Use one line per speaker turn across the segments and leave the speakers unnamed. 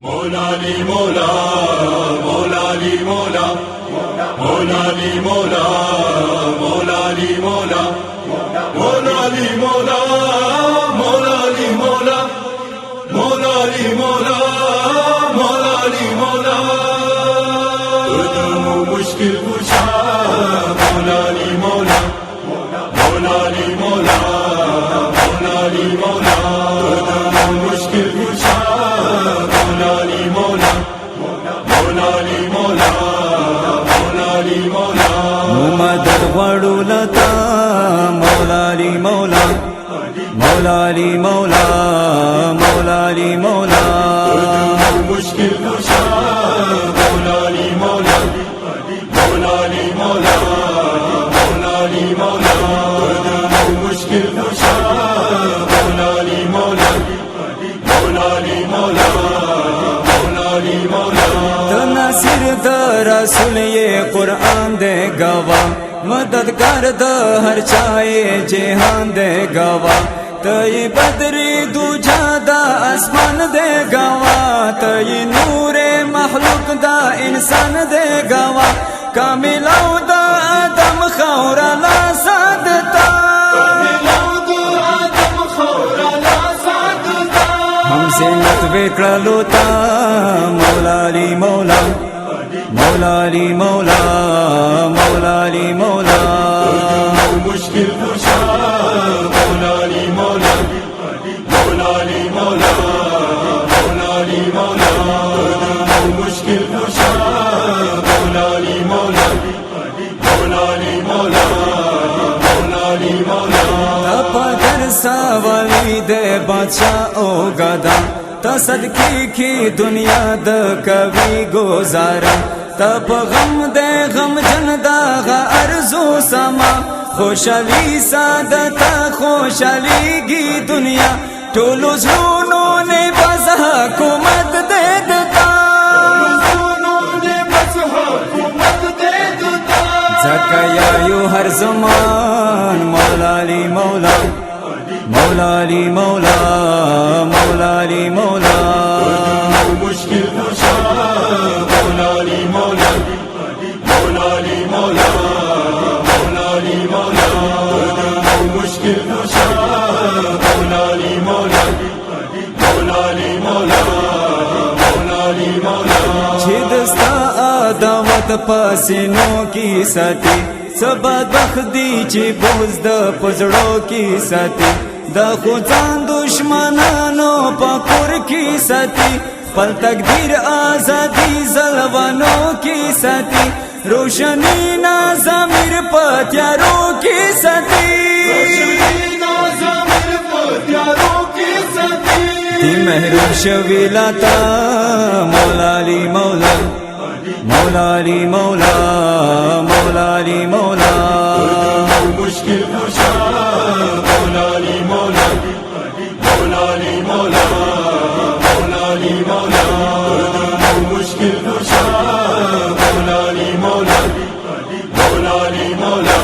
مولا علی مولا مولا علی مولا مولا علی مولا مولا علی مولا مولا علی مولا مولا علی مولا مولا علی مولا مولا علی مولا تدم مشکل کشا مولا علی مولا مولا علی مولا مولا علی مولا تدم مشکل کشا مولا علی مولا مولا علی مولا مولا علی مولا
مدد غړو لتا مولا علی مولا مولا علی مولا مولا علی مولا
مشکل کشا مولا علی مولا مولا علی مولا مولا علی مولا مشکل کشا مولا علی مولا مولا علی مولا مولا علی مولا
تو ناصر د رسول یہ قرآن دے گوا مددگار د ہر چائے جہان دے گوا تئی بدری دوجا دا آسمان دے گوا تئی نور مخلوق دا انسان دے گوا کامل او دا آدم خورا لا سادتا ہم سے نتوے کرلو تا مولا علی مولا مولا علی مولا مولا علی مولا
مشکل کشا مولا علی مولا مولا علی مولا مولا علی مولا مشکل کشا مولا علی مولا مولا علی مولا مولا علی مولا
پدر ساولی دے بادشاہ او گدا تا صدقی کی دنیا د کبھی گزارا تب غم دے غم جن دا غا ارزو سما خوشالی سادتا خوشالی گی دنیا ټولو زړونو نے بس حکومت دے دتا زکا یایو ہر زمان مولا علی مولا مولا علی مولا مولا علی مولا
مشکل کشا مولا علی مولا مولا علی مولا مولا علی مولا مشکل کشا مولا علی مولا مولا علی مولا مولا علی مولا
چھدستا آداوت پاسینو کی ساتی سبا بخدی چی بغز دا پزڑو کی ساتی دا خوزان دشمنانو پاکور کی ساتی پل تقدیر آزادی زلوانو کی ساتی روشنی نازمیر پتیارو کی ساتی تی محروم شوی لاتا مولا علی مولا مولا علی مولا مولا علی مولا
مشکل کشا مولا علی مولا مولا علی مولا مولا علی مولا مشکل کشا مولا علی مولا مولا علی مولا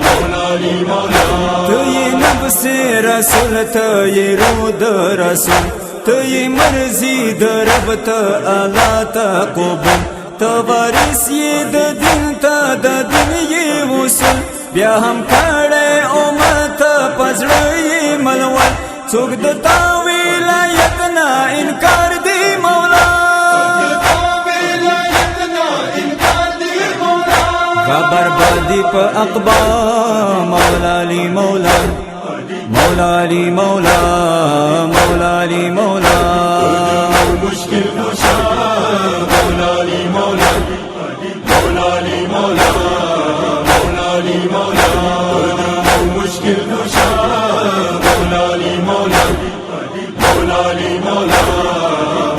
مولا علی مولا
تو یہ نفس رسول تو یہ رود رسول تو یہ مرضی د رب تو اعلیٰ تا قبول تو وارث یہ د دین تا د دین یہ وصول بیا ہم کھڑے امت پزړه یہ ملول څوک د تا ولایت نه انکار دی مولا خبر بادی په اقبا مولا علی مولا مولا علی مولا مولا علی مولا
مشکل کشا مولا علی مولا مولا علی مولا مولا علی مولا مشکل کشا مولا علی مولا مولا علی مولا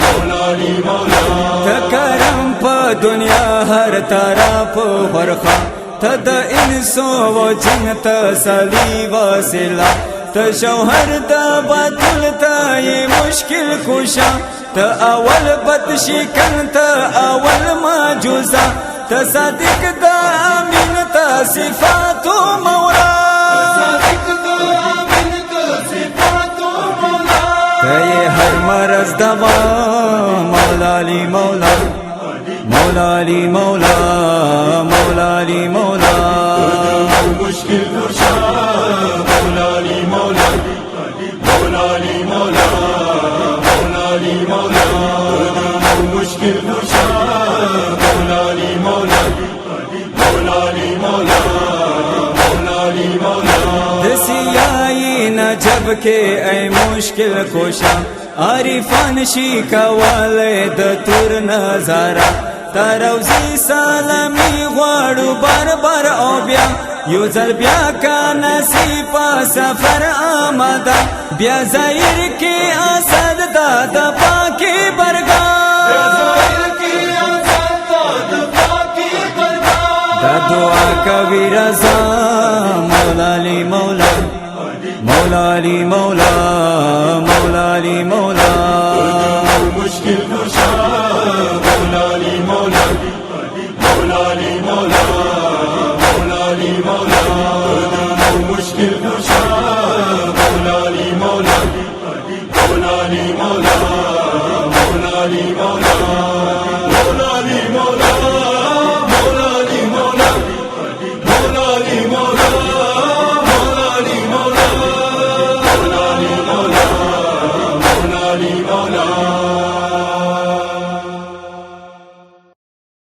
مولا علی مولا
تکرم په دنیا هر طرف ورخا تد انسو و جن تسلی وسیلہ تشوہر دا باطل تا یہ مشکل کشا تا اول بد شکن تا اول ماجوزا تا صادق دا امین تا صفاتو مولا تا یہ ہر مرض دوا अली मौला मौला अली मौला
मुश्किल कुशा मौला अली मौला मौला अली मौला मौला अली मौला मुश्किल कुशा मौला अली मौला मौला अली मौला मौला अली मौला
दसियाई न जब के ऐ मुश्किल कोशा आरिफान शिका वाले द तुर नजारा तरौजी सलामी वाड़ू बार बार ओ ब्या यो जल ब्या का नसीबा सफर आमदा ब्या जाहिर के असद दाद पाकी बरगा दा दुआ कबी रजा मौला अली मौला मौला अली मौला मौला अली मौला
मुश्किल कुशा मौला अली मौला मौला अली मौला मौला अली मौला मुश्किल कुशा मौला अली मौला मौला अली मौला मौला अली मौला